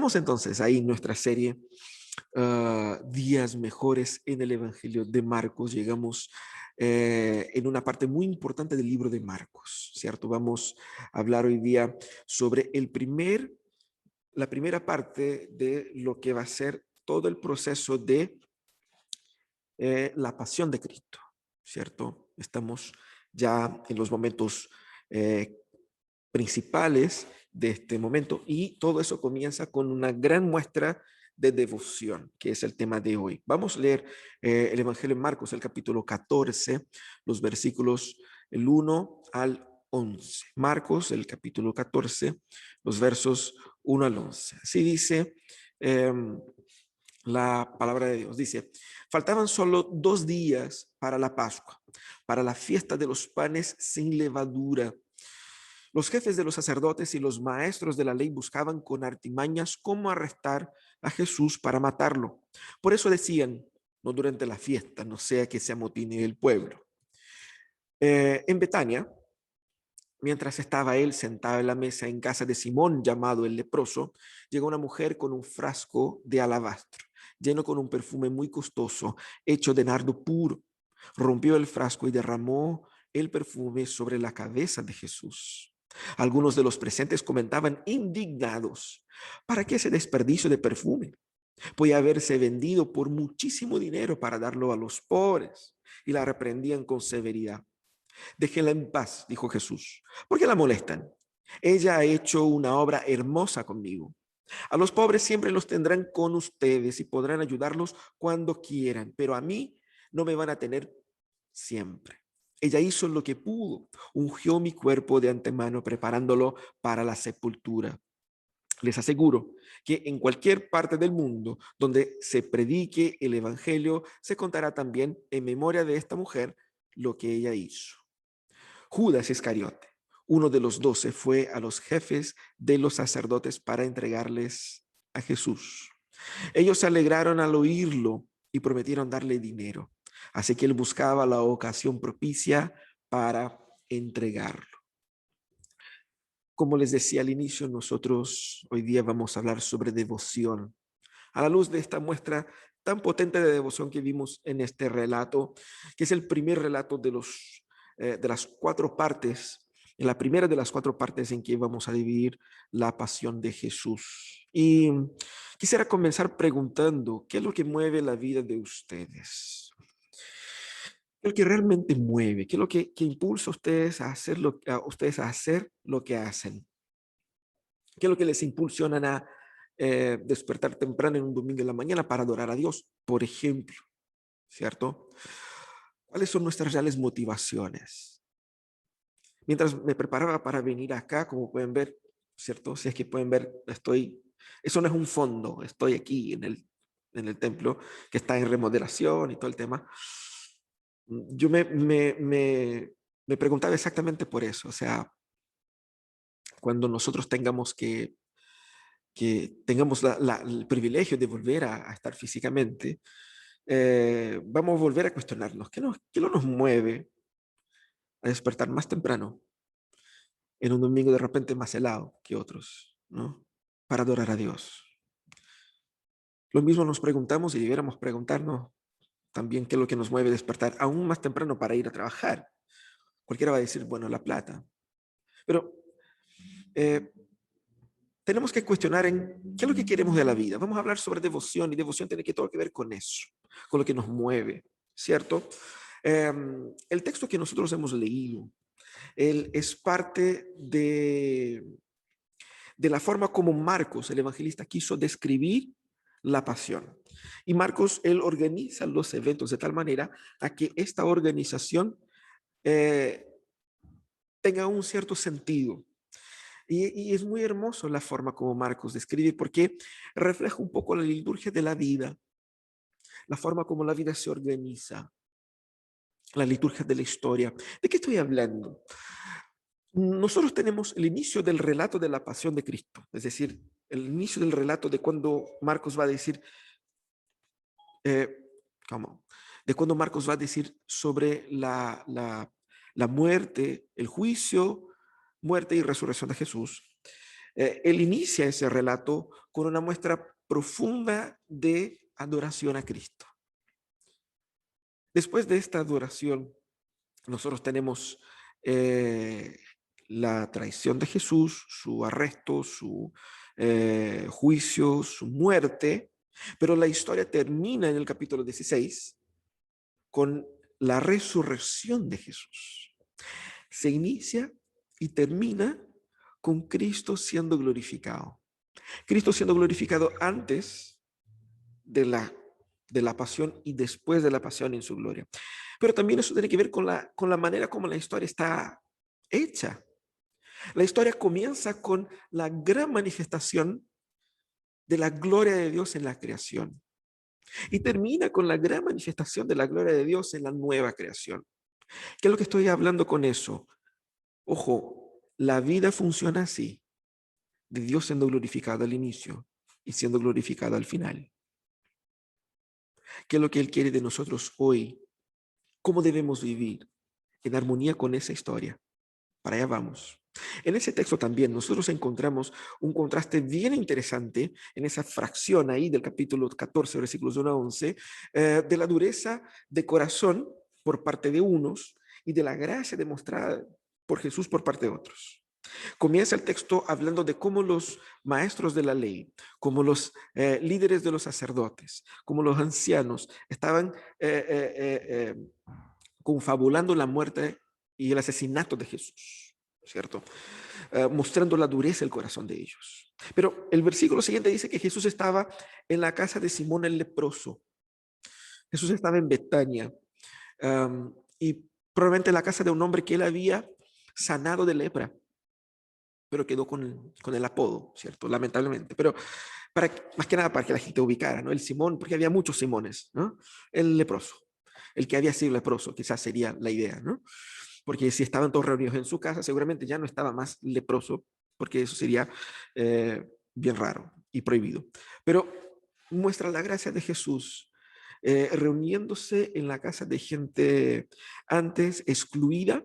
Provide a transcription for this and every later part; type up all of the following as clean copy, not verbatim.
Estamos entonces ahí en nuestra serie Días Mejores en el Evangelio de Marcos. Llegamos en una parte muy importante del libro de Marcos, ¿cierto? Vamos a hablar hoy día sobre la primera parte de lo que va a ser todo el proceso de la pasión de Cristo, ¿cierto? Estamos ya en los momentos eh, principales de este momento y todo eso comienza con una gran muestra de devoción, que es el tema de hoy. Vamos a leer el Evangelio de Marcos, el capítulo 14, los versículos el 1 al 11. Marcos, el capítulo 14, los versos 1 al 11. Así dice la palabra de Dios. Dice, faltaban solo 2 días para la Pascua, para la fiesta de los panes sin levadura. Los jefes de los sacerdotes y los maestros de la ley buscaban con artimañas cómo arrestar a Jesús para matarlo. Por eso decían, no durante la fiesta, no sea que se amotine el pueblo. En Betania, mientras estaba él sentado en la mesa en casa de Simón, llamado el leproso, llegó una mujer con un frasco de alabastro, lleno con un perfume muy costoso, hecho de nardo puro. Rompió el frasco y derramó el perfume sobre la cabeza de Jesús. Algunos de los presentes comentaban indignados, ¿para qué ese desperdicio de perfume? Podía haberse vendido por muchísimo dinero para darlo a los pobres. Y la reprendían con severidad. Déjenla en paz, dijo Jesús. ¿Por qué la molestan? Ella ha hecho una obra hermosa conmigo. A los pobres siempre los tendrán con ustedes y podrán ayudarlos cuando quieran, pero a mí no me van a tener siempre. Ella hizo lo que pudo, ungió mi cuerpo de antemano preparándolo para la sepultura. Les aseguro que en cualquier parte del mundo donde se predique el evangelio, se contará también en memoria de esta mujer lo que ella hizo. Judas Iscariote, uno de los 12, fue a los jefes de los sacerdotes para entregarles a Jesús. Ellos se alegraron al oírlo y prometieron darle dinero. Así que él buscaba la ocasión propicia para entregarlo. Como les decía al inicio, nosotros hoy día vamos a hablar sobre devoción. A la luz de esta muestra tan potente de devoción que vimos en este relato, que es el primer relato de las 4 partes, en la primera de las 4 partes en que vamos a dividir la pasión de Jesús. Y quisiera comenzar preguntando, ¿qué es lo que mueve la vida de ustedes? ¿Qué es lo que realmente mueve? ¿Qué es lo que impulsa a ustedes a hacer lo que hacen? ¿Qué es lo que les impulsiona a despertar temprano en un domingo en la mañana para adorar a Dios, por ejemplo? ¿Cierto? ¿Cuáles son nuestras reales motivaciones? Mientras me preparaba para venir acá, como pueden ver, ¿cierto? Si es que pueden ver, eso no es un fondo, estoy aquí en el templo que está en remodelación y todo el tema. Yo me preguntaba exactamente por eso, o sea, cuando nosotros que tengamos el privilegio de volver a estar físicamente, vamos a volver a cuestionarnos, ¿qué no nos mueve a despertar más temprano en un domingo de repente más helado que otros, ¿no? Para adorar a Dios. Lo mismo nos preguntamos y debiéramos preguntarnos también qué es lo que nos mueve a despertar aún más temprano para ir a trabajar. Cualquiera va a decir, bueno, la plata. Pero eh, tenemos que cuestionar en qué es lo que queremos de la vida. Vamos a hablar sobre devoción y devoción tiene que todo que ver con eso, con lo que nos mueve, ¿cierto? El texto que nosotros hemos leído, él es parte de la forma como Marcos, el evangelista, quiso describir la pasión. Y Marcos, él organiza los eventos de tal manera a que esta organización eh, tenga un cierto sentido. Y es muy hermoso la forma como Marcos describe, porque refleja un poco la liturgia de la vida, la forma como la vida se organiza, la liturgia de la historia. ¿De qué estoy hablando? Nosotros tenemos el inicio del relato de la pasión de Cristo, es decir, el inicio del relato de cuando Marcos va a decir, eh, ¿cómo? De cuando Marcos va a decir sobre la muerte, el juicio, muerte y resurrección de Jesús. Él inicia ese relato con una muestra profunda de adoración a Cristo. Después de esta adoración, nosotros tenemos la traición de Jesús, su arresto, su juicio, su muerte, pero la historia termina en el capítulo 16 con la resurrección de Jesús. Se inicia y termina con Cristo siendo glorificado. Cristo siendo glorificado antes de la pasión y después de la pasión en su gloria. Pero también eso tiene que ver con la manera como la historia está hecha. La historia comienza con la gran manifestación de la gloria de Dios en la creación y termina con la gran manifestación de la gloria de Dios en la nueva creación. ¿Qué es lo que estoy hablando con eso? Ojo, la vida funciona así, de Dios siendo glorificado al inicio y siendo glorificado al final. ¿Qué es lo que Él quiere de nosotros hoy? ¿Cómo debemos vivir en armonía con esa historia? Para allá vamos. En ese texto también nosotros encontramos un contraste bien interesante en esa fracción ahí del capítulo 14, versículos 1 a 11, de la dureza de corazón por parte de unos y de la gracia demostrada por Jesús por parte de otros. Comienza el texto hablando de cómo los maestros de la ley, como los líderes de los sacerdotes, como los ancianos estaban confabulando la muerte y el asesinato de Jesús, ¿cierto? Mostrando la dureza del corazón de ellos. Pero el versículo siguiente dice que Jesús estaba en la casa de Simón el leproso. Jesús estaba en Betania y probablemente en la casa de un hombre que él había sanado de lepra, pero quedó con el apodo, ¿cierto? Lamentablemente. Pero más que nada para que la gente ubicara, ¿no? El Simón, porque había muchos Simones, ¿no? El leproso, el que había sido leproso, quizás sería la idea, ¿no? Porque si estaban todos reunidos en su casa, seguramente ya no estaba más leproso, porque eso sería bien raro y prohibido. Pero muestra la gracia de Jesús reuniéndose en la casa de gente antes excluida,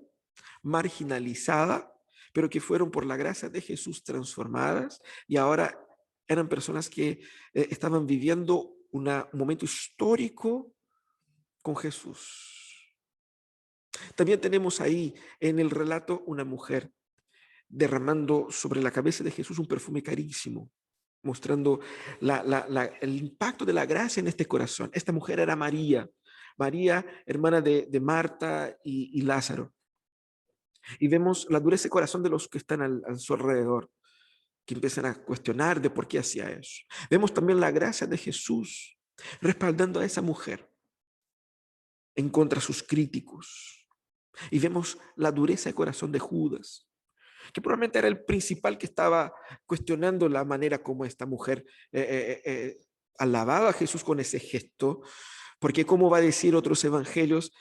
marginalizada, pero que fueron por la gracia de Jesús transformadas y ahora eran personas que estaban viviendo un momento histórico con Jesús. También tenemos ahí en el relato una mujer derramando sobre la cabeza de Jesús un perfume carísimo, mostrando el impacto de la gracia en este corazón. Esta mujer era María, María, hermana de Marta y Lázaro. Y vemos la dureza de corazón de los que están a su alrededor, que empiezan a cuestionar de por qué hacía eso. Vemos también la gracia de Jesús respaldando a esa mujer en contra de sus críticos. Y vemos la dureza de corazón de Judas, que probablemente era el principal que estaba cuestionando la manera como esta mujer alababa a Jesús con ese gesto, porque como va a decir otros evangelios,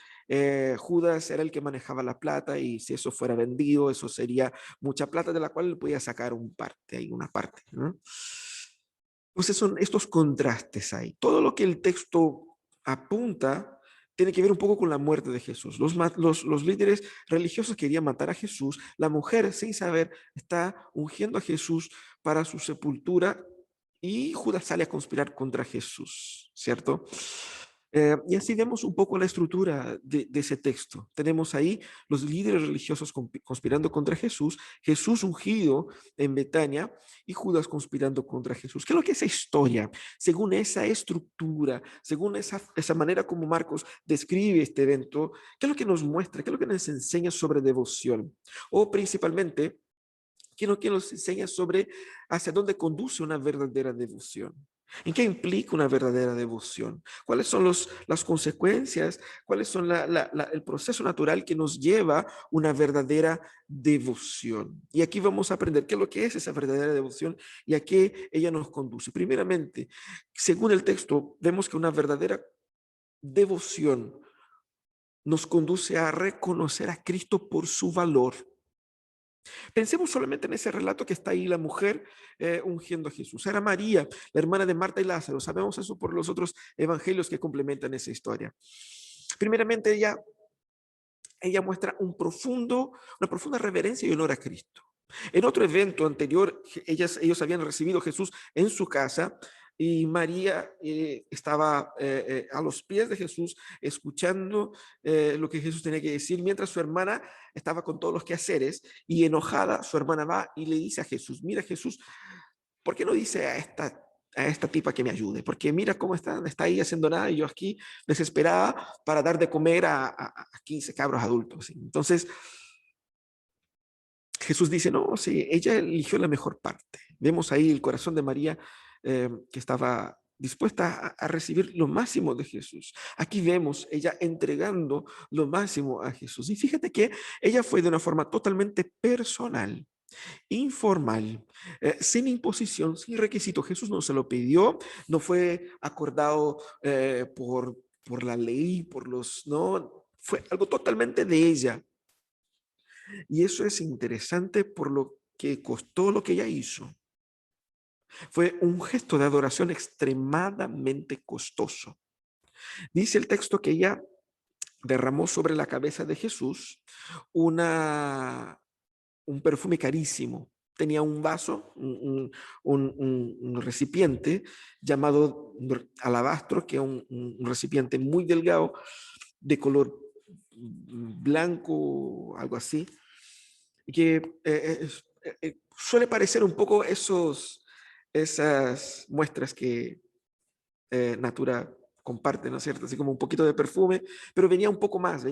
Judas era el que manejaba la plata y si eso fuera vendido, eso sería mucha plata de la cual él podía sacar una parte, ¿no? Entonces son estos contrastes ahí. Todo lo que el texto apunta tiene que ver un poco con la muerte de Jesús. Los líderes religiosos querían matar a Jesús. La mujer, sin saber, está ungiendo a Jesús para su sepultura y Judas sale a conspirar contra Jesús, ¿cierto? Y así vemos un poco la estructura de ese texto. Tenemos ahí los líderes religiosos conspirando contra Jesús, Jesús ungido en Betania y Judas conspirando contra Jesús. ¿Qué es lo que es esa historia? Según esa estructura, según esa manera como Marcos describe este evento, ¿qué es lo que nos muestra? ¿Qué es lo que nos enseña sobre devoción? O principalmente, ¿qué es lo que nos enseña sobre hacia dónde conduce una verdadera devoción? ¿En qué implica una verdadera devoción? ¿Cuáles son las consecuencias? ¿Cuáles son el proceso natural que nos lleva a una verdadera devoción? Y aquí vamos a aprender qué es lo que es esa verdadera devoción y a qué ella nos conduce. Primeramente, según el texto, vemos que una verdadera devoción nos conduce a reconocer a Cristo por su valor. Pensemos solamente en ese relato que está ahí, la mujer ungiendo a Jesús. Era María, la hermana de Marta y Lázaro. Sabemos eso por los otros evangelios que complementan esa historia. Primeramente, ella muestra una profunda reverencia y honor a Cristo. En otro evento anterior, ellos habían recibido a Jesús en su casa y María estaba a los pies de Jesús escuchando lo que Jesús tenía que decir, mientras su hermana estaba con todos los quehaceres y enojada, su hermana va y le dice a Jesús, mira Jesús, ¿por qué no dice a esta tipa que me ayude? Porque mira cómo está ahí haciendo nada y yo aquí desesperada para dar de comer a 15 cabros adultos. Entonces, Jesús dice, no, sí, ella eligió la mejor parte. Vemos ahí el corazón de María que estaba dispuesta a recibir lo máximo de Jesús. Aquí vemos ella entregando lo máximo a Jesús. Y fíjate que ella fue de una forma totalmente personal, informal, sin imposición, sin requisito. Jesús no se lo pidió, no fue acordado por la ley, no, fue algo totalmente de ella. Y eso es interesante por lo que costó lo que ella hizo. Fue un gesto de adoración extremadamente costoso. Dice el texto que ella derramó sobre la cabeza de Jesús un perfume carísimo. Tenía un vaso, un recipiente llamado alabastro, que es un recipiente muy delgado, de color blanco, algo así, que suele parecer un poco esas muestras que Natura comparte, ¿no es cierto? Así como un poquito de perfume, pero venía un poco más,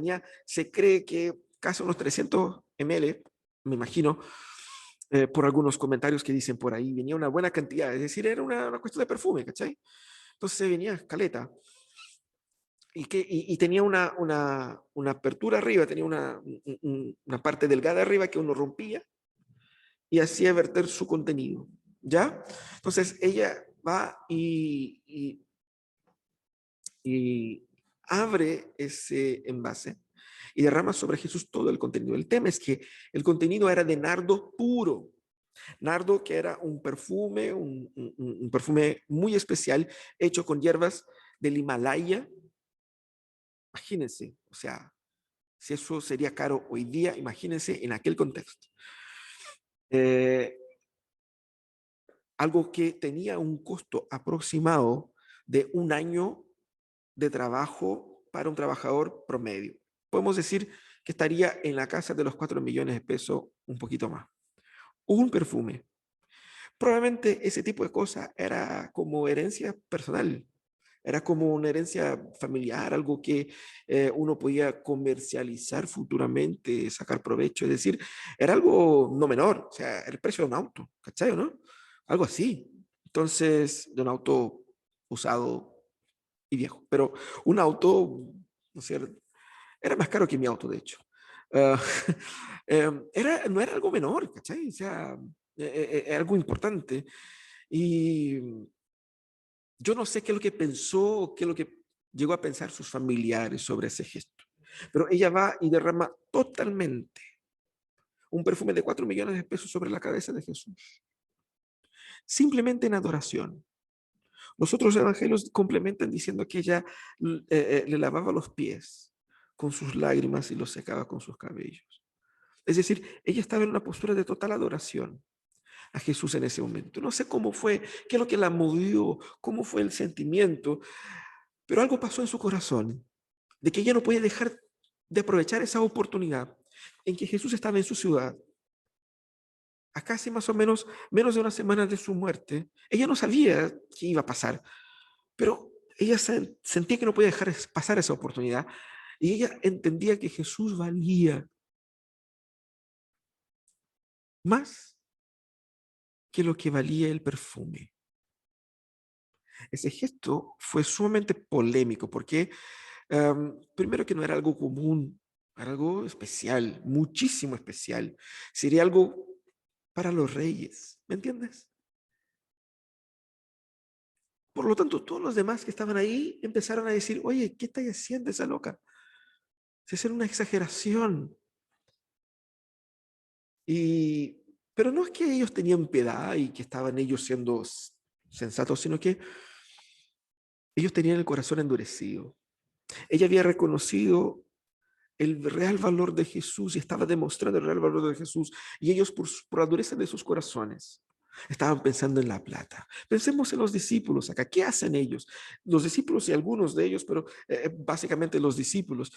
se cree que casi unos 300 ml, me imagino, por algunos comentarios que dicen por ahí, venía una buena cantidad, es decir, era una cuestión de perfume, ¿cachai? Entonces venía escaleta y tenía una apertura arriba, tenía una parte delgada arriba que uno rompía y hacía verter su contenido, ¿ya? Entonces ella va y abre ese envase y derrama sobre Jesús todo el contenido. El tema es que el contenido era de nardo puro, nardo que era un perfume, un perfume muy especial hecho con hierbas del Himalaya. Imagínense, o sea, si eso sería caro hoy día, imagínense en aquel contexto. Eh, Algo que tenía un costo aproximado de un año de trabajo para un trabajador promedio. Podemos decir que estaría en la casa de los 4 millones de pesos, un poquito más. Un perfume. Probablemente ese tipo de cosas era como herencia personal, era como una herencia familiar, algo que uno podía comercializar futuramente, sacar provecho, es decir, era algo no menor, o sea, el precio de un auto, ¿cachai, no? Algo así. Entonces, de un auto usado y viejo, pero un auto, no sé, era más caro que mi auto, de hecho. Uh, no era algo menor, ¿cachai? O sea, algo importante. Y yo no sé qué es lo que pensó, qué es lo que llegó a pensar sus familiares sobre ese gesto. Pero ella va y derrama totalmente un perfume de 4 millones de pesos sobre la cabeza de Jesús. Simplemente en adoración. Los otros evangelios complementan diciendo que ella le lavaba los pies con sus lágrimas y los secaba con sus cabellos. Es decir, ella estaba en una postura de total adoración a Jesús en ese momento. No sé cómo fue, qué es lo que la movió, cómo fue el sentimiento, pero algo pasó en su corazón, de que ella no podía dejar de aprovechar esa oportunidad en que Jesús estaba en su ciudad, a casi más o menos de una semana de su muerte. Ella no sabía qué iba a pasar, pero ella sentía que no podía dejar pasar esa oportunidad y ella entendía que Jesús valía más que lo que valía el perfume. Ese gesto fue sumamente polémico porque, primero que no era algo común, era algo especial, muchísimo especial. Sería algo para los reyes, ¿me entiendes? Por lo tanto, todos los demás que estaban ahí empezaron a decir, oye, ¿qué está haciendo esa loca? Es una exageración. Y, pero no es que ellos tenían piedad y que estaban ellos siendo sensatos, sino que ellos tenían el corazón endurecido. Ella había reconocido el real valor de Jesús y estaba demostrando el real valor de Jesús. Y ellos, por la dureza de sus corazones, estaban pensando en la plata. Pensemos en los discípulos acá. ¿Qué hacen ellos? Los discípulos y algunos de ellos, pero básicamente los discípulos.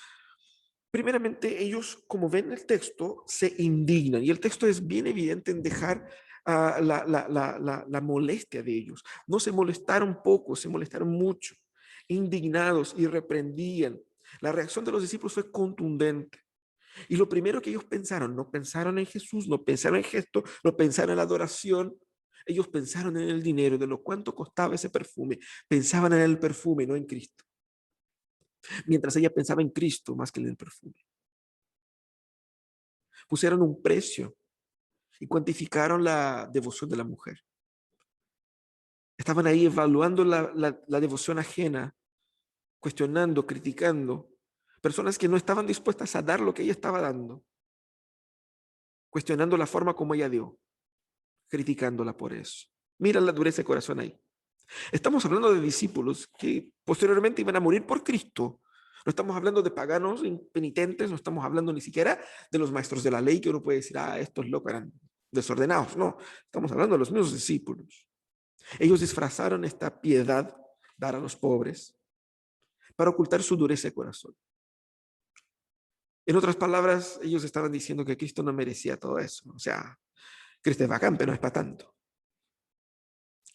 Primeramente, ellos, como ven el texto, se indignan. Y el texto es bien evidente en dejar la molestia de ellos. No se molestaron poco, se molestaron mucho. Indignados y reprendían. La reacción de los discípulos fue contundente. Y lo primero que ellos pensaron, no pensaron en Jesús, no pensaron en gesto, no pensaron en la adoración. Ellos pensaron en el dinero, de lo cuánto costaba ese perfume. Pensaban en el perfume, no en Cristo. Mientras ella pensaba en Cristo más que en el perfume. Pusieron un precio y cuantificaron la devoción de la mujer. Estaban ahí evaluando la devoción ajena, cuestionando, criticando. Personas que no estaban dispuestas a dar lo que ella estaba dando, cuestionando la forma como ella dio, criticándola por eso. Mira la dureza de corazón ahí. Estamos hablando de discípulos que posteriormente iban a morir por Cristo. No estamos hablando de paganos impenitentes, no estamos hablando ni siquiera de los maestros de la ley que uno puede decir, estos locos eran desordenados. No, estamos hablando de los mismos discípulos. Ellos disfrazaron esta piedad, dar a los pobres, para ocultar su dureza de corazón. En otras palabras, ellos estaban diciendo que Cristo no merecía todo eso. O sea, Cristo es bacán, pero no es para tanto.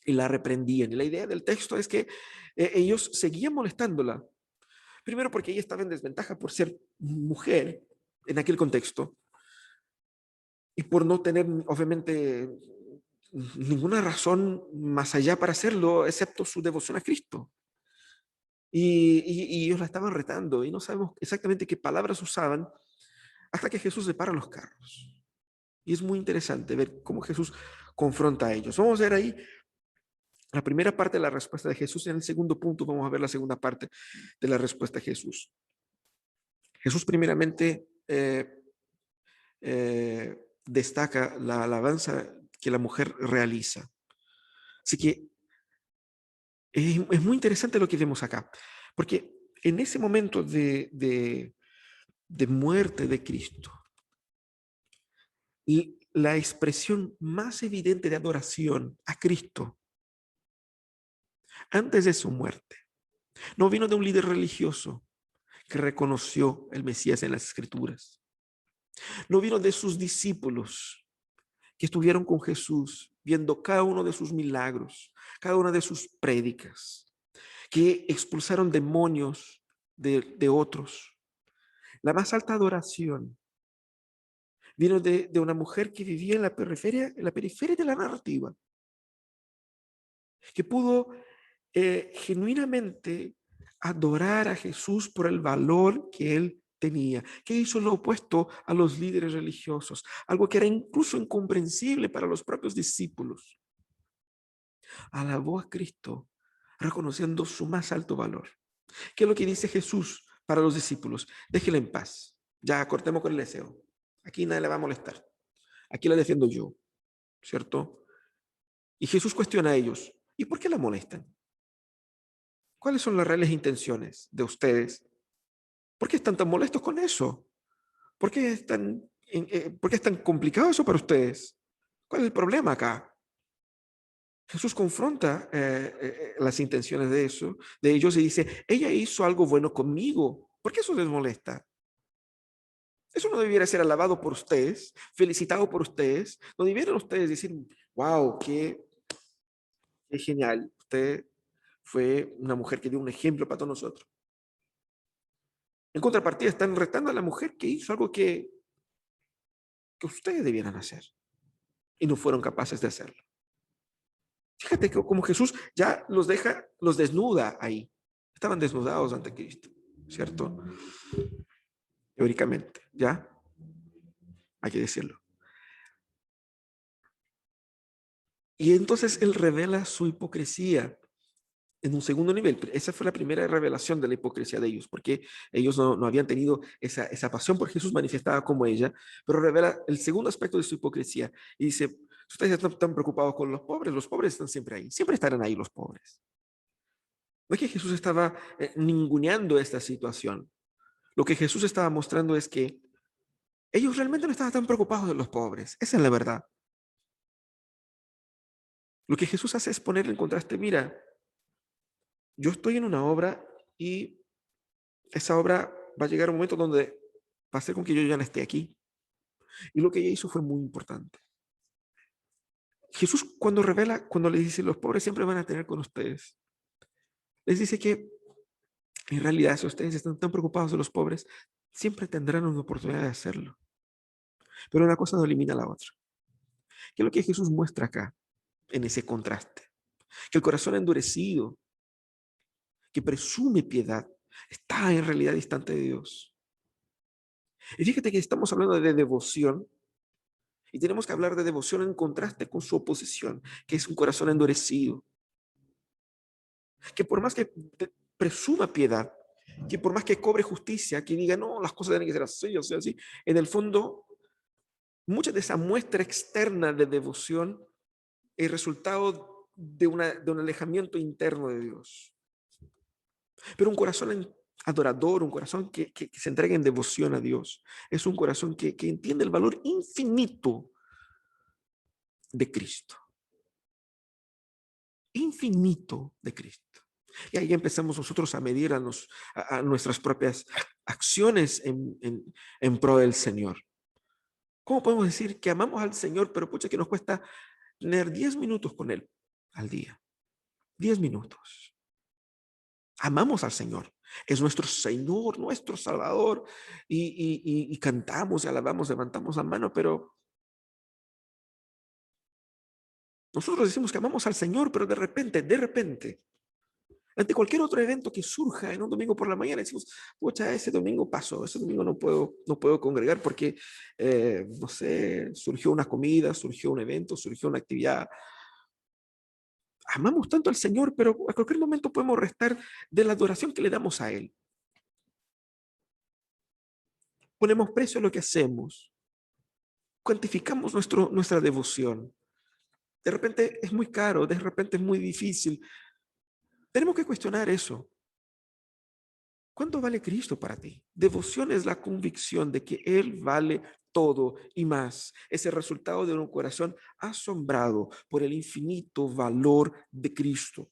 Y la reprendían. Y la idea del texto es que ellos seguían molestándola. Primero porque ella estaba en desventaja por ser mujer en aquel contexto y por no tener, obviamente, ninguna razón más allá para hacerlo, excepto su devoción a Cristo. Y ellos la estaban retando y no sabemos exactamente qué palabras usaban hasta que Jesús separa los carros. Y es muy interesante ver cómo Jesús confronta a ellos. Vamos a ver ahí la primera parte de la respuesta de Jesús. En el segundo punto vamos a ver la segunda parte de la respuesta de Jesús. Jesús primeramente destaca la alabanza que la mujer realiza. Así que es muy interesante lo que vemos acá, porque en ese momento de muerte de Cristo, y la expresión más evidente de adoración a Cristo antes de su muerte no vino de un líder religioso que reconoció el Mesías en las Escrituras, no vino de sus discípulos que estuvieron con Jesús viendo cada uno de sus milagros, cada una de sus prédicas, que expulsaron demonios de otros. La más alta adoración vino de una mujer que vivía en la periferia de la narrativa, que pudo genuinamente adorar a Jesús por el valor que él tenía, que hizo lo opuesto a los líderes religiosos, algo que era incluso incomprensible para los propios discípulos. Alabó a Cristo, reconociendo su más alto valor. ¿Qué es lo que dice Jesús para los discípulos? Déjela en paz. Ya cortemos con el deseo. Aquí nadie le va a molestar. Aquí la defiendo yo, ¿cierto? Y Jesús cuestiona a ellos. ¿Y por qué la molestan? ¿Cuáles son las reales intenciones de ustedes? ¿Por qué están tan molestos con eso? ¿Por qué es tan complicado eso para ustedes? ¿Cuál es el problema acá? Jesús confronta las intenciones de ellos y dice, ella hizo algo bueno conmigo. ¿Por qué eso les molesta? Eso no debiera ser alabado por ustedes, felicitado por ustedes. No debieran ustedes decir, wow, qué genial. Usted fue una mujer que dio un ejemplo para todos nosotros. En contrapartida, están retando a la mujer que hizo algo que ustedes debieran hacer y no fueron capaces de hacerlo. Fíjate que como Jesús ya los deja, los desnuda ahí. Estaban desnudados ante Cristo, ¿cierto? Teóricamente, ¿ya? Hay que decirlo. Y entonces él revela su hipocresía en un segundo nivel. Esa fue la primera revelación de la hipocresía de ellos, porque ellos no habían tenido esa pasión por Jesús manifestada como ella, pero revela el segundo aspecto de su hipocresía. Y dice, ustedes están tan preocupados con los pobres están siempre ahí, siempre estarán ahí los pobres. No es que Jesús estaba ninguneando esta situación, Lo que Jesús estaba mostrando es que ellos realmente no estaban tan preocupados de los pobres. Esa es la verdad. Lo que Jesús hace es poner en contraste, mira, yo estoy en una obra y esa obra va a llegar a un momento donde va a ser con que yo ya no esté aquí. Y lo que ella hizo fue muy importante. Jesús cuando le dice, los pobres siempre van a tener con ustedes, les dice que en realidad si ustedes están tan preocupados de los pobres, siempre tendrán una oportunidad de hacerlo. Pero una cosa no elimina la otra. ¿Qué es lo que Jesús muestra acá en ese contraste? Que el corazón endurecido, que presume piedad, está en realidad distante de Dios. Y fíjate que estamos hablando de devoción y tenemos que hablar de devoción en contraste con su oposición, que es un corazón endurecido, que por más que presuma piedad, que por más que cobre justicia, que diga, no, las cosas tienen que ser así, o sea, así, en el fondo, mucha de esa muestra externa de devoción es resultado de un alejamiento interno de Dios. Pero un corazón adorador, un corazón que se entrega en devoción a Dios, es un corazón que entiende el valor infinito de Cristo. Infinito de Cristo. Y ahí empezamos nosotros a medir a nuestras propias acciones en pro del Señor. ¿Cómo podemos decir que amamos al Señor, pero pucha que nos cuesta tener 10 minutos con Él al día? 10 minutos. Amamos al Señor. Es nuestro Señor, nuestro Salvador. Y cantamos y alabamos, levantamos la mano, pero nosotros decimos que amamos al Señor, pero de repente, ante cualquier otro evento que surja en un domingo por la mañana, decimos, pucha, ese domingo pasó, ese domingo no puedo congregar porque, no sé, surgió una comida, surgió un evento, surgió una actividad. Amamos tanto al Señor, pero a cualquier momento podemos restar de la adoración que le damos a Él. Ponemos precio a lo que hacemos, cuantificamos nuestra devoción. De repente es muy caro, de repente es muy difícil. Tenemos que cuestionar eso. ¿Cuánto vale Cristo para ti? Devoción es la convicción de que Él vale todo y más. Es el resultado de un corazón asombrado por el infinito valor de Cristo.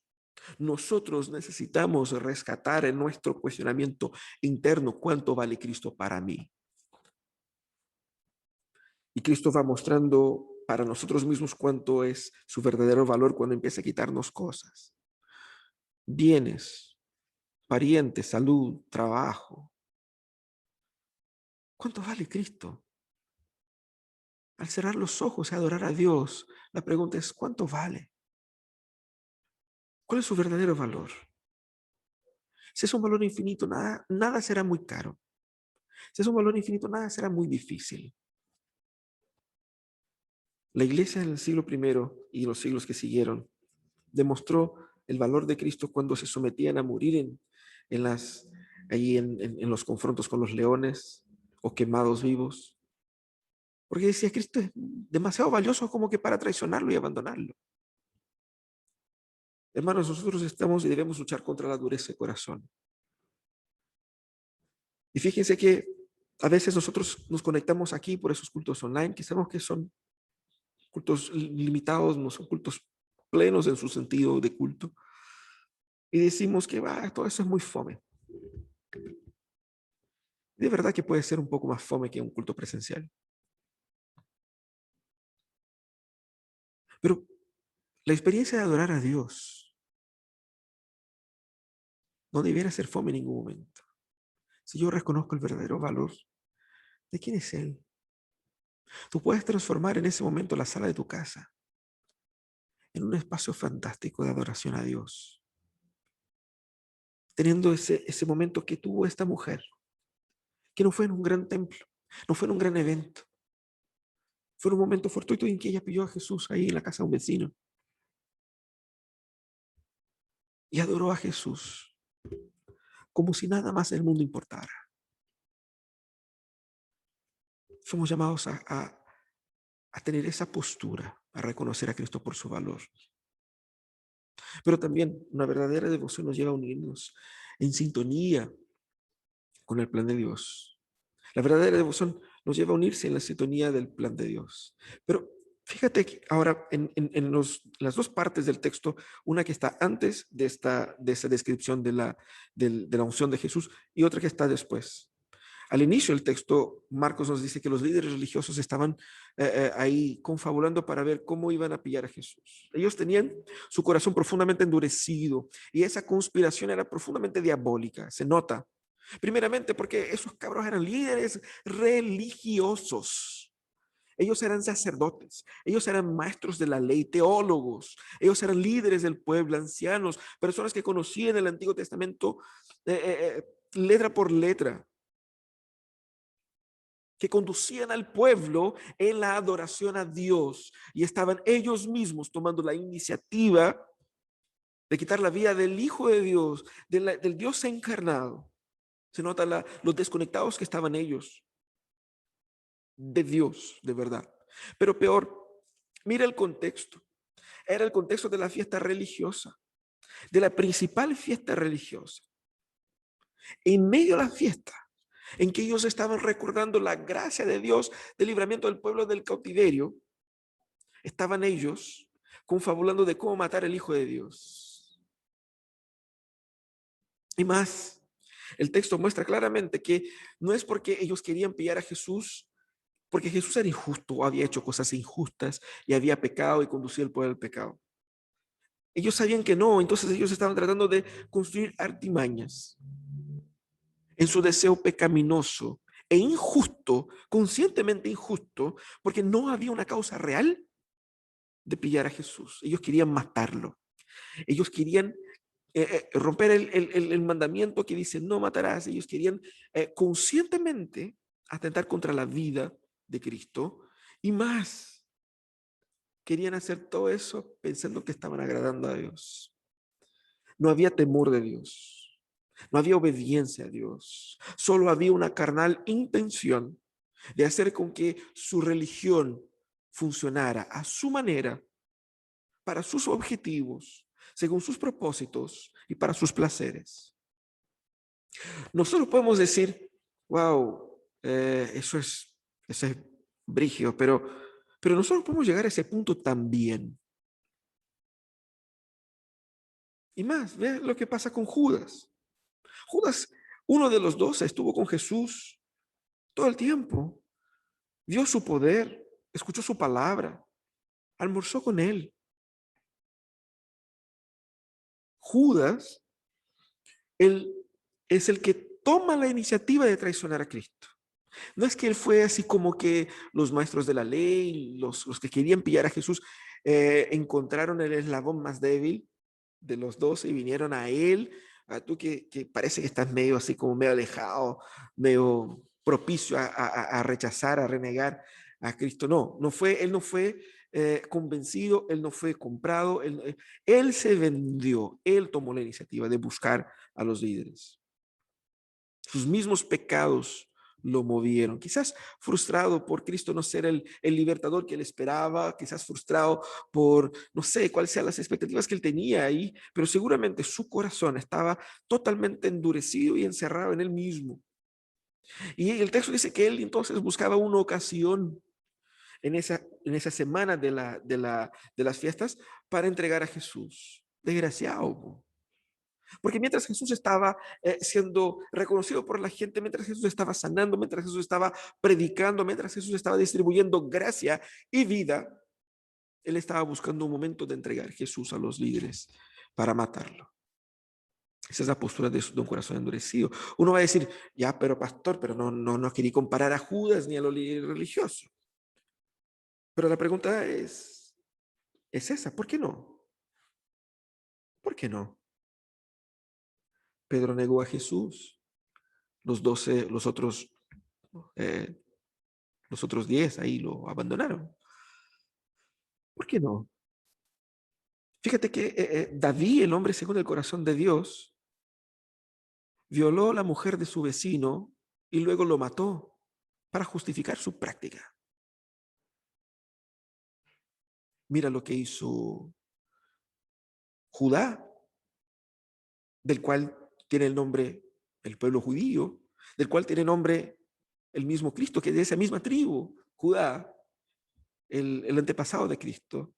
Nosotros necesitamos rescatar en nuestro cuestionamiento interno cuánto vale Cristo para mí. Y Cristo va mostrando para nosotros mismos cuánto es su verdadero valor cuando empieza a quitarnos cosas. Bienes, parientes, salud, trabajo. ¿Cuánto vale Cristo? Al cerrar los ojos y adorar a Dios, la pregunta es, ¿cuánto vale? ¿Cuál es su verdadero valor? Si es un valor infinito, nada será muy caro. Si es un valor infinito, nada será muy difícil. La iglesia en el siglo I y los siglos que siguieron demostró el valor de Cristo cuando se sometían a morir en los confrontos con los leones o quemados vivos. Porque decía, Cristo es demasiado valioso como que para traicionarlo y abandonarlo. Hermanos, nosotros estamos y debemos luchar contra la dureza de corazón. Y fíjense que a veces nosotros nos conectamos aquí por esos cultos online, que sabemos que son cultos limitados, no son cultos plenos en su sentido de culto. Y decimos que todo eso es muy fome. De verdad que puede ser un poco más fome que un culto presencial. Pero la experiencia de adorar a Dios no debiera ser fome en ningún momento. Si yo reconozco el verdadero valor de quién es Él, tú puedes transformar en ese momento la sala de tu casa en un espacio fantástico de adoración a Dios. Teniendo ese momento que tuvo esta mujer, que no fue en un gran templo, no fue en un gran evento, fue un momento fortuito en que ella pidió a Jesús ahí en la casa de un vecino y adoró a Jesús como si nada más en el mundo importara. Somos llamados a tener esa postura, a reconocer a Cristo por su valor. Pero también una verdadera devoción nos lleva a unirnos en sintonía con el plan de Dios. La verdadera devoción nos lleva a unirse en la sintonía del plan de Dios. Pero fíjate que ahora en las dos partes del texto, una que está antes de esa descripción de la unción de Jesús y otra que está después. Al inicio del texto, Marcos nos dice que los líderes religiosos estaban ahí confabulando para ver cómo iban a pillar a Jesús. Ellos tenían su corazón profundamente endurecido y esa conspiración era profundamente diabólica, se nota. Primeramente porque esos cabros eran líderes religiosos. Ellos eran sacerdotes, ellos eran maestros de la ley, teólogos, ellos eran líderes del pueblo, ancianos, personas que conocían el Antiguo Testamento letra por letra, que conducían al pueblo en la adoración a Dios y estaban ellos mismos tomando la iniciativa de quitar la vida del Hijo de Dios, del Dios encarnado. Se nota los desconectados que estaban ellos de Dios, de verdad. Pero peor, mira el contexto. Era el contexto de la fiesta religiosa, de la principal fiesta religiosa. En medio de la fiesta, en que ellos estaban recordando la gracia de Dios del libramiento del pueblo del cautiverio, estaban ellos confabulando de cómo matar al Hijo de Dios. Y más, el texto muestra claramente que no es porque ellos querían pillar a Jesús, porque Jesús era injusto, había hecho cosas injustas y había pecado y conducido al pueblo al pecado. Ellos sabían que no, entonces ellos estaban tratando de construir artimañas en su deseo pecaminoso e injusto, conscientemente injusto, porque no había una causa real de pillar a Jesús. Ellos querían matarlo. Ellos querían romper el mandamiento que dice no matarás. Ellos querían conscientemente atentar contra la vida de Cristo y más. Querían hacer todo eso pensando que estaban agradando a Dios. No había temor de Dios. No había obediencia a Dios. Solo había una carnal intención de hacer con que su religión funcionara a su manera, para sus objetivos, según sus propósitos y para sus placeres. Nosotros podemos decir, wow, eso es brígido, pero nosotros podemos llegar a ese punto también. Y más, ve lo que pasa con Judas. Judas, uno de los 12, estuvo con Jesús todo el tiempo. Vio su poder, escuchó su palabra, almorzó con él. Judas, él es el que toma la iniciativa de traicionar a Cristo. No es que él fue así como que los maestros de la ley, los que querían pillar a Jesús, encontraron el eslabón más débil de los 12 y vinieron a él. A tú que parece que estás medio así como medio alejado, medio propicio a rechazar, a renegar a Cristo. No, él no fue convencido, él no fue comprado, él se vendió, él tomó la iniciativa de buscar a los líderes. Sus mismos pecados lo movieron, quizás frustrado por Cristo no ser el libertador que él esperaba, quizás frustrado por, no sé, cuáles sean las expectativas que él tenía ahí, pero seguramente su corazón estaba totalmente endurecido y encerrado en él mismo. Y el texto dice que él entonces buscaba una ocasión en esa semana de las fiestas para entregar a Jesús. Desgraciado. Porque mientras Jesús estaba siendo reconocido por la gente, mientras Jesús estaba sanando, mientras Jesús estaba predicando, mientras Jesús estaba distribuyendo gracia y vida, él estaba buscando un momento de entregar Jesús a los líderes para matarlo. Esa es la postura de un corazón endurecido. Uno va a decir, ya, pero pastor, pero no quería comparar a Judas ni a los líderes religiosos. Pero la pregunta es esa, ¿por qué no? ¿Por qué no? Pedro negó a Jesús. Los 12, eh, los otros 10 ahí lo abandonaron. ¿Por qué no? Fíjate que David, el hombre según el corazón de Dios, violó a la mujer de su vecino y luego lo mató para justificar su práctica. Mira lo que hizo Judá, del cual tiene el nombre el pueblo judío, del cual tiene nombre el mismo Cristo, que es de esa misma tribu, Judá, el antepasado de Cristo,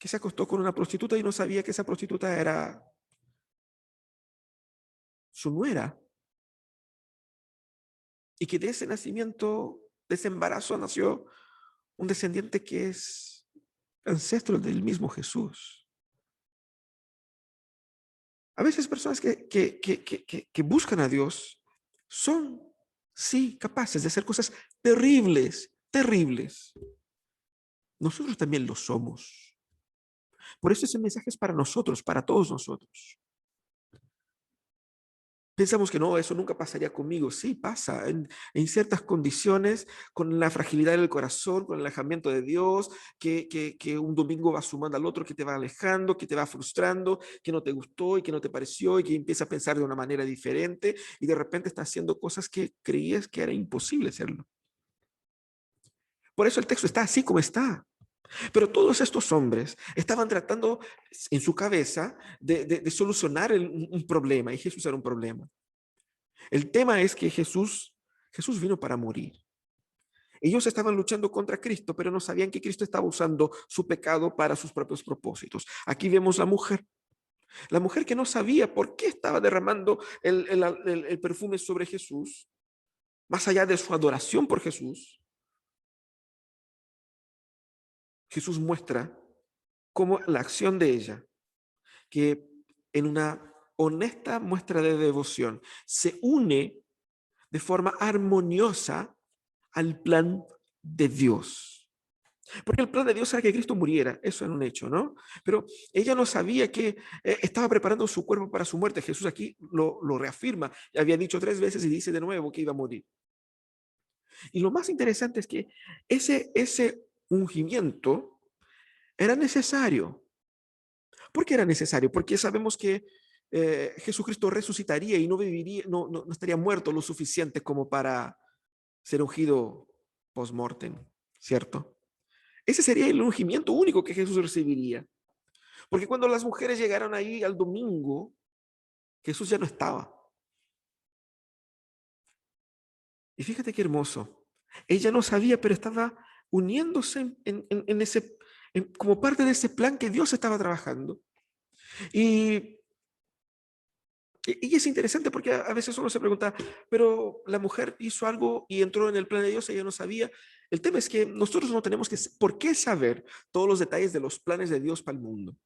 que se acostó con una prostituta y no sabía que esa prostituta era su nuera, y que de ese nacimiento, de ese embarazo, nació un descendiente que es ancestro del mismo Jesús. A veces personas que buscan a Dios son, sí, capaces de hacer cosas terribles, terribles. Nosotros también lo somos. Por eso ese mensaje es para nosotros, para todos nosotros. Pensamos que no, eso nunca pasaría conmigo. Sí, pasa en ciertas condiciones, con la fragilidad del corazón, con el alejamiento de Dios, que un domingo va sumando al otro, que te va alejando, que te va frustrando, que no te gustó y que no te pareció y que empieza a pensar de una manera diferente y de repente está haciendo cosas que creías que era imposible hacerlo. Por eso el texto está así como está. Pero todos estos hombres estaban tratando en su cabeza de solucionar un problema, y Jesús era un problema. El tema es que Jesús vino para morir. Ellos estaban luchando contra Cristo, pero no sabían que Cristo estaba usando su pecado para sus propios propósitos. Aquí vemos la mujer que no sabía por qué estaba derramando el perfume sobre Jesús, más allá de su adoración por Jesús. Jesús muestra cómo la acción de ella, que en una honesta muestra de devoción se une de forma armoniosa al plan de Dios. Porque el plan de Dios era que Cristo muriera, eso era un hecho, ¿no? Pero ella no sabía que estaba preparando su cuerpo para su muerte. Jesús aquí lo reafirma, había dicho 3 veces y dice de nuevo que iba a morir. Y lo más interesante es que ese ungimiento era necesario. ¿Por qué era necesario? Porque sabemos que Jesucristo resucitaría y no viviría, no estaría muerto lo suficiente como para ser ungido post-mortem, ¿cierto? Ese sería el ungimiento único que Jesús recibiría. Porque cuando las mujeres llegaron ahí al domingo, Jesús ya no estaba. Y fíjate qué hermoso. Ella no sabía, pero estaba uniéndose en ese, como parte de ese plan que Dios estaba trabajando. Y, y es interesante porque a veces uno se pregunta, pero la mujer hizo algo y entró en el plan de Dios, ella no sabía. El tema es que nosotros no tenemos por qué saber todos los detalles de los planes de Dios para el mundo.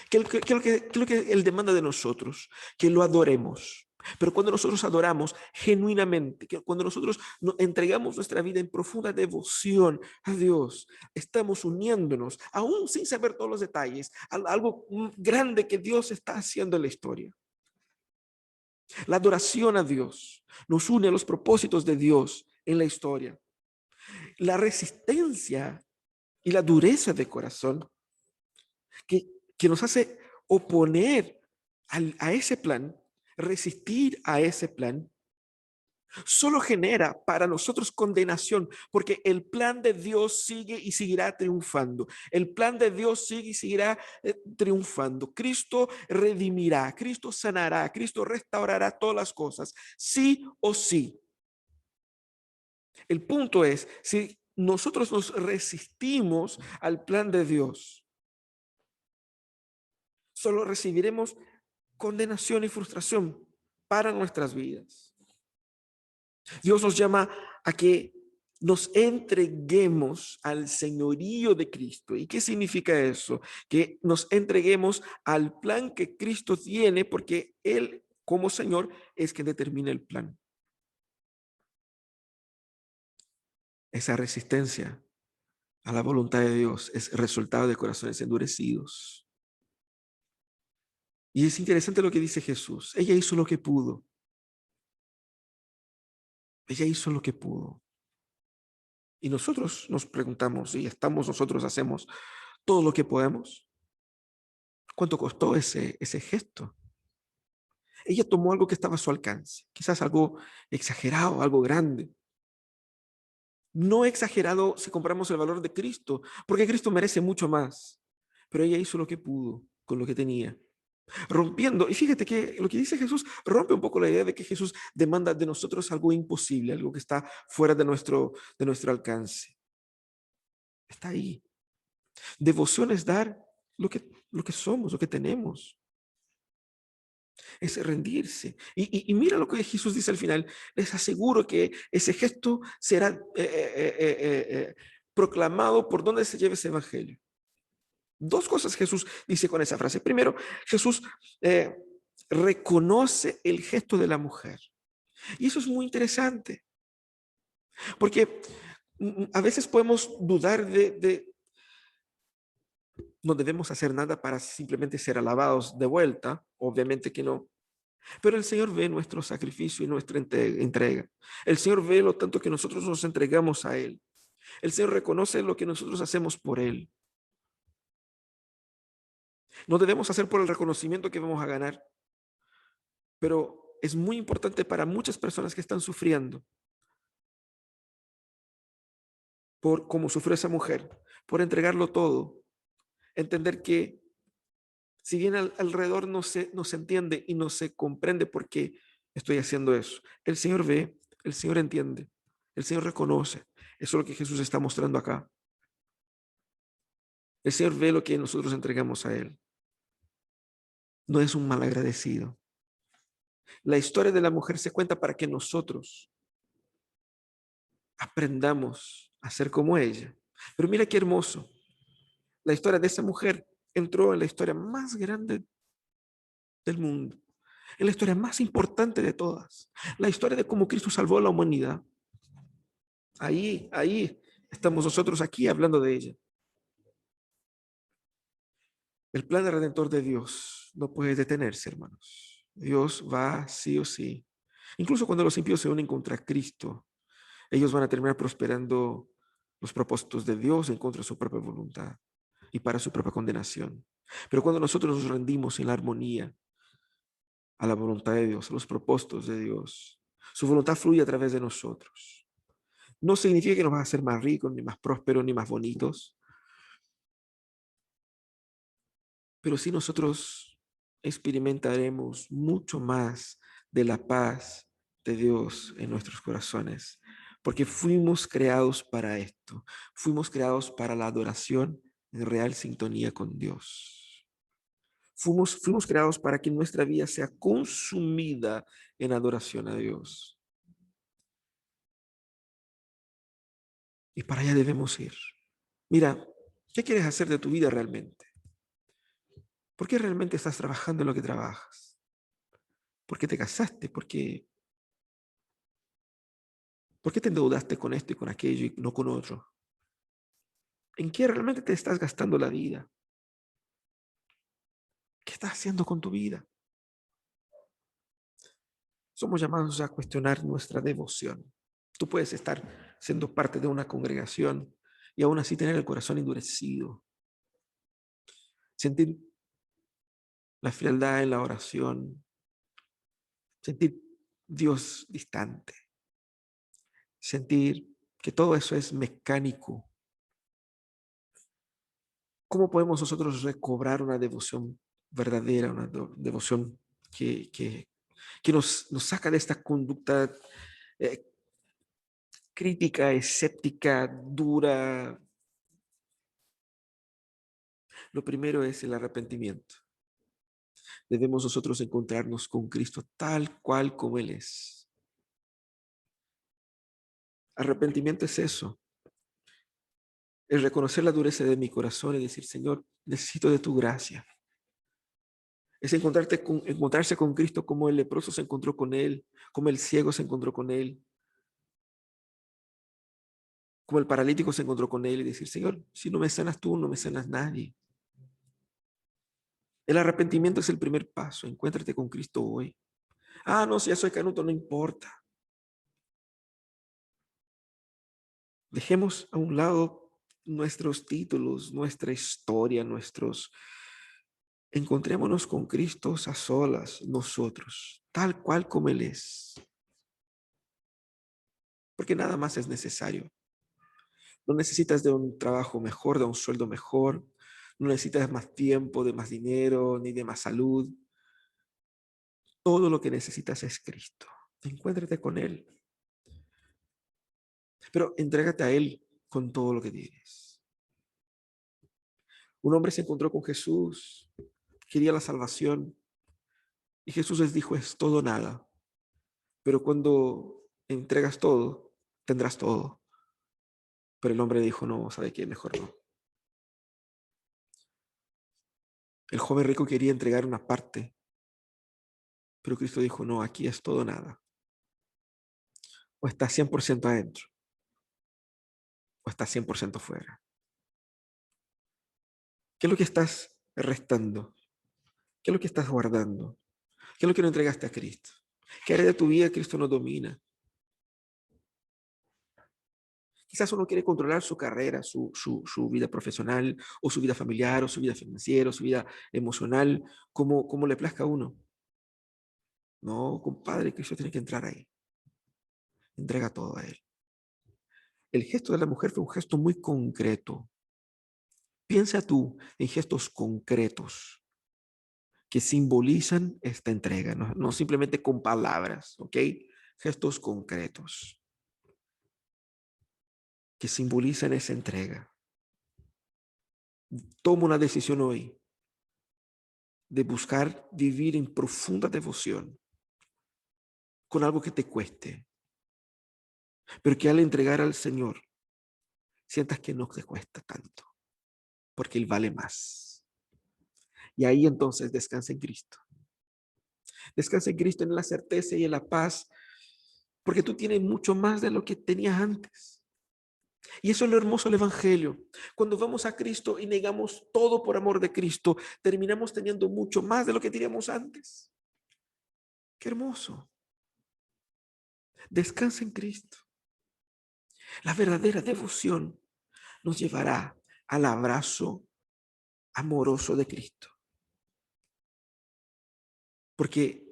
¿Qué es lo que Él demanda de nosotros? Que lo adoremos. Pero cuando nosotros adoramos genuinamente, que cuando nosotros entregamos nuestra vida en profunda devoción a Dios, estamos uniéndonos, aún sin saber todos los detalles, a algo grande que Dios está haciendo en la historia. La adoración a Dios nos une a los propósitos de Dios en la historia. La resistencia y la dureza de corazón que nos hace oponer a ese plan, resistir a ese plan, solo genera para nosotros condenación, porque el plan de Dios sigue y seguirá triunfando. El plan de Dios sigue y seguirá triunfando. Cristo redimirá, Cristo sanará, Cristo restaurará todas las cosas, sí o sí. El punto es, si nosotros nos resistimos al plan de Dios, solo recibiremos condenación y frustración para nuestras vidas. Dios nos llama a que nos entreguemos al señorío de Cristo. ¿Y qué significa eso? Que nos entreguemos al plan que Cristo tiene, porque Él, como Señor, es quien determina el plan. Esa resistencia a la voluntad de Dios es resultado de corazones endurecidos. Y es interesante lo que dice Jesús. Ella hizo lo que pudo. Ella hizo lo que pudo. Y nosotros nos preguntamos, y hacemos todo lo que podemos. ¿Cuánto costó ese gesto? Ella tomó algo que estaba a su alcance, quizás algo exagerado, algo grande. No exagerado si comparamos el valor de Cristo, porque Cristo merece mucho más. Pero ella hizo lo que pudo con lo que tenía. rompiendo. Y fíjate que lo que dice Jesús rompe un poco la idea de que Jesús demanda de nosotros algo imposible, algo que está fuera de nuestro alcance. Está ahí. Devoción es dar lo que somos, lo que tenemos. Es rendirse. Y mira lo que Jesús dice al final. Les aseguro que ese gesto será proclamado por donde se lleve ese evangelio. Dos cosas Jesús dice con esa frase. Primero, Jesús eh, reconoce el gesto de la mujer. Y eso es muy interesante, porque a veces podemos dudar no debemos hacer nada para simplemente ser alabados de vuelta, obviamente que no, pero el Señor ve nuestro sacrificio y nuestra entrega. El Señor ve lo tanto que nosotros nos entregamos a Él. El Señor reconoce lo que nosotros hacemos por Él. No debemos hacer por el reconocimiento que vamos a ganar, pero es muy importante para muchas personas que están sufriendo por como sufrió esa mujer, por entregarlo todo, entender que si bien alrededor no se entiende y no se comprende por qué estoy haciendo eso, el Señor ve, el Señor entiende, el Señor reconoce. Eso es lo que Jesús está mostrando acá. El Señor ve lo que nosotros entregamos a Él. No es un malagradecido. La historia de la mujer se cuenta para que nosotros aprendamos a ser como ella. Pero mira qué hermoso. La historia de esa mujer entró en la historia más grande del mundo, en la historia más importante de todas, la historia de cómo Cristo salvó a la humanidad. Ahí estamos nosotros aquí hablando de ella. El plan de redentor de Dios no puede detenerse, hermanos. Dios va sí o sí. Incluso cuando los impíos se unen contra Cristo, ellos van a terminar prosperando los propósitos de Dios en contra de su propia voluntad y para su propia condenación. Pero cuando nosotros nos rendimos en la armonía a la voluntad de Dios, a los propósitos de Dios, su voluntad fluye a través de nosotros. No significa que nos va a hacer más ricos, ni más prósperos, ni más bonitos, pero sí nosotros experimentaremos mucho más de la paz de Dios en nuestros corazones, porque fuimos creados para esto, fuimos creados para la adoración en real sintonía con Dios. Fuimos creados para que nuestra vida sea consumida en adoración a Dios. Y para allá debemos ir. Mira, ¿qué quieres hacer de tu vida realmente? ¿Por qué realmente estás trabajando en lo que trabajas? ¿Por qué te casaste? ¿Por qué te endeudaste con esto y con aquello y no con otro? ¿En qué realmente te estás gastando la vida? ¿Qué estás haciendo con tu vida? Somos llamados a cuestionar nuestra devoción. Tú puedes estar siendo parte de una congregación y aún así tener el corazón endurecido, sentir la frialdad en la oración, sentir Dios distante, sentir que todo eso es mecánico. ¿Cómo podemos nosotros recobrar una devoción verdadera, una devoción que nos saca de esta conducta eh, crítica, escéptica, dura? Lo primero es el arrepentimiento. Debemos nosotros encontrarnos con Cristo tal cual como Él es. Arrepentimiento es eso, es reconocer la dureza de mi corazón y decir, Señor, necesito de tu gracia. Es encontrarse con Cristo como el leproso se encontró con Él, como el ciego se encontró con Él, como el paralítico se encontró con Él y decir, Señor, si no me sanas tú, no me sanas nadie. El arrepentimiento es el primer paso. Encuéntrate con Cristo hoy. Ah, no, si ya soy canuto, no importa. Dejemos a un lado nuestros títulos, nuestra historia, Encontrémonos con Cristo a solas, nosotros, tal cual como Él es. Porque nada más es necesario. No necesitas de un trabajo mejor, de un sueldo mejor. No necesitas más tiempo, de más dinero, ni de más salud. Todo lo que necesitas es Cristo. Encuéntrate con Él. Pero entrégate a Él con todo lo que tienes. Un hombre se encontró con Jesús, quería la salvación, y Jesús les dijo, es todo o nada. Pero cuando entregas todo, tendrás todo. Pero el hombre dijo, no, ¿sabe qué? Mejor no. El joven rico quería entregar una parte, pero Cristo dijo, no, aquí es todo o nada. O estás 100% adentro, o estás 100% fuera. ¿Qué es lo que estás restando? ¿Qué es lo que estás guardando? ¿Qué es lo que no entregaste a Cristo? ¿Qué área de tu vida Cristo no domina? Quizás uno quiere controlar su carrera, su vida profesional, o su vida familiar, o su vida financiera, o su vida emocional, como le plazca a uno. No, compadre, Cristo tiene que entrar ahí. Entrega todo a Él. El gesto de la mujer fue un gesto muy concreto. Piensa tú en gestos concretos que simbolizan esta entrega, no simplemente con palabras, ¿ok? Gestos concretos que simbolizan esa entrega. Toma una decisión hoy de buscar vivir en profunda devoción con algo que te cueste, pero que al entregar al Señor sientas que no te cuesta tanto, porque Él vale más. Y ahí entonces descansa en Cristo. Descansa en Cristo, en la certeza y en la paz, porque tú tienes mucho más de lo que tenías antes. Y eso es lo hermoso del Evangelio. Cuando vamos a Cristo y negamos todo por amor de Cristo, terminamos teniendo mucho más de lo que teníamos antes. Qué hermoso. Descansa en Cristo. La verdadera devoción nos llevará al abrazo amoroso de Cristo. Porque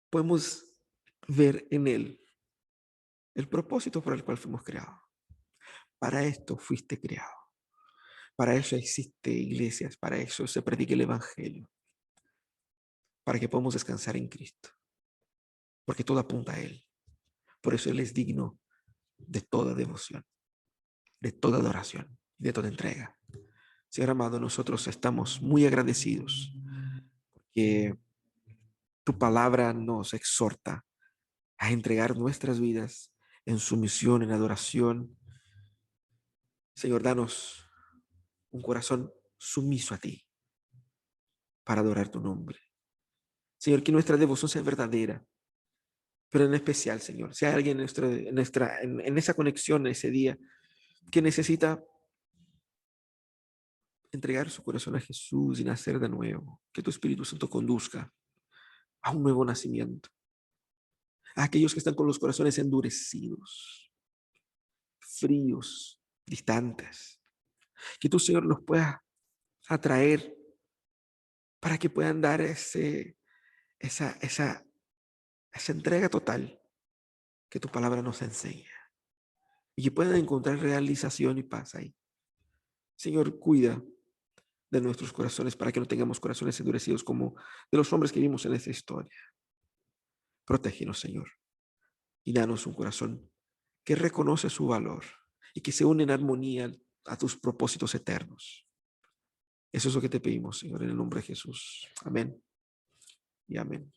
podemos ver en Él el propósito por el cual fuimos creados. Para esto fuiste creado. Para eso existe iglesias, para eso se predica el Evangelio. Para que podamos descansar en Cristo. Porque todo apunta a Él. Por eso Él es digno de toda devoción, de toda adoración, de toda entrega. Señor amado, nosotros estamos muy agradecidos que tu palabra nos exhorta a entregar nuestras vidas en sumisión, en adoración. Señor, danos un corazón sumiso a ti para adorar tu nombre. Señor, que nuestra devoción sea verdadera, pero en especial, Señor, si hay alguien en esa conexión, ese día, que necesita entregar su corazón a Jesús y nacer de nuevo, que tu Espíritu Santo conduzca a un nuevo nacimiento. A aquellos que están con los corazones endurecidos, fríos, distantes, que tú, Señor, los puedas atraer para que puedan dar esa entrega total que tu palabra nos enseña y que puedan encontrar realización y paz ahí. Señor, cuida de nuestros corazones para que no tengamos corazones endurecidos como de los hombres que vimos en esta historia. Protégenos, Señor, y danos un corazón que reconoce su valor y que se une en armonía a tus propósitos eternos. Eso es lo que te pedimos, Señor, en el nombre de Jesús. Amén y amén.